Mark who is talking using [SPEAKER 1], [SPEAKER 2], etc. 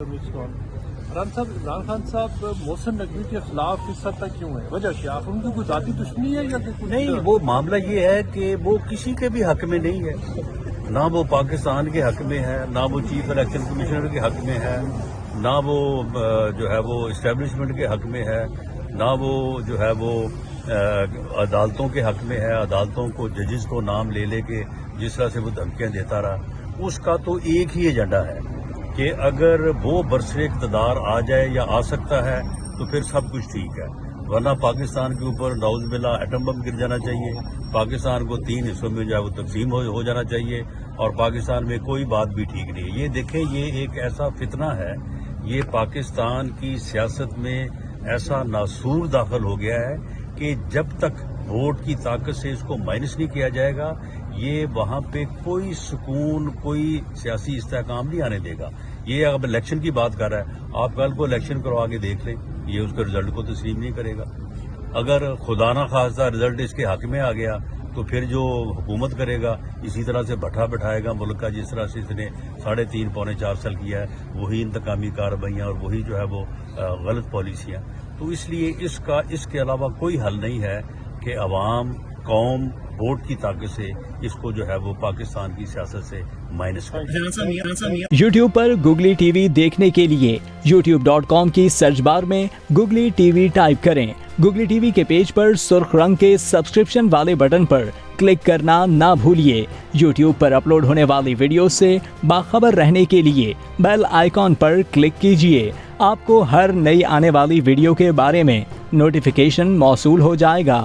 [SPEAKER 1] عمران خان صاحب محسن نقوی کے خلاف اس حد تک کیوں ہے؟ وجہ کیا؟ ان کی کوئی ذاتی دشمنی ہے یا کچھ؟
[SPEAKER 2] نہیں، وہ معاملہ یہ ہے کہ وہ کسی کے بھی حق میں نہیں ہے، نہ وہ پاکستان کے حق میں ہے، نہ وہ چیف الیکشن کمشنر کے حق میں ہے، نہ وہ جو ہے وہ اسٹیبلشمنٹ کے حق میں ہے، نہ وہ جو ہے وہ عدالتوں کے حق میں ہے۔ عدالتوں کو ججز کو نام لے لے کے جس طرح سے وہ دھمکیاں دیتا رہا، اس کا تو ایک ہی ایجنڈا ہے کہ اگر وہ برسر اقتدار آ جائے یا آ سکتا ہے تو پھر سب کچھ ٹھیک ہے، ورنہ پاکستان کے اوپر نعوذ باللہ ایٹم بم گر جانا چاہیے، پاکستان کو 3 حصوں میں جو ہے وہ تقسیم ہو جانا چاہیے، اور پاکستان میں کوئی بات بھی ٹھیک نہیں ہے۔ یہ دیکھیں، یہ ایک ایسا فتنہ ہے، یہ پاکستان کی سیاست میں ایسا ناسور داخل ہو گیا ہے کہ جب تک ووٹ کی طاقت سے اس کو مائنس نہیں کیا جائے گا، یہ وہاں پہ کوئی سکون، کوئی سیاسی استحکام نہیں آنے دے گا۔ یہ اب الیکشن کی بات کر رہا ہے، آپ کل کو الیکشن کروا کے دیکھ لیں، یہ اس کے رزلٹ کو تسلیم نہیں کرے گا۔ اگر خدا نہ خواستہ رزلٹ اس کے حق میں آ گیا تو پھر جو حکومت کرے گا اسی طرح سے بٹھائے گا ملک کا، جس طرح سے اس نے 3.5 پونے 4 سال کیا ہے، وہی انتقامی کارروائیاں اور وہی جو ہے وہ غلط پالیسیاں۔ تو اس لیے اس کے علاوہ کوئی حل نہیں ہے کہ عوام، قوم ووٹ کی طاقت سے اس کو جو ہے وہ پاکستان کی سیاست سے مائنس کرے۔
[SPEAKER 3] یوٹیوب پر گوگلی ٹی وی دیکھنے کے لیے youtube.com کی سرچ بار میں گوگلی ٹی وی ٹائپ کریں۔ گوگلی ٹی وی کے پیج پر سرخ رنگ کے سبسکرپشن والے بٹن پر کلک کرنا نہ بھولیے۔ یوٹیوب پر اپلوڈ ہونے والی ویڈیو سے باخبر رہنے کے لیے بیل آئیکن پر کلک کیجیے۔ آپ کو ہر نئی آنے والی ویڈیو کے بارے میں نوٹیفیکیشن موصول ہو جائے گا۔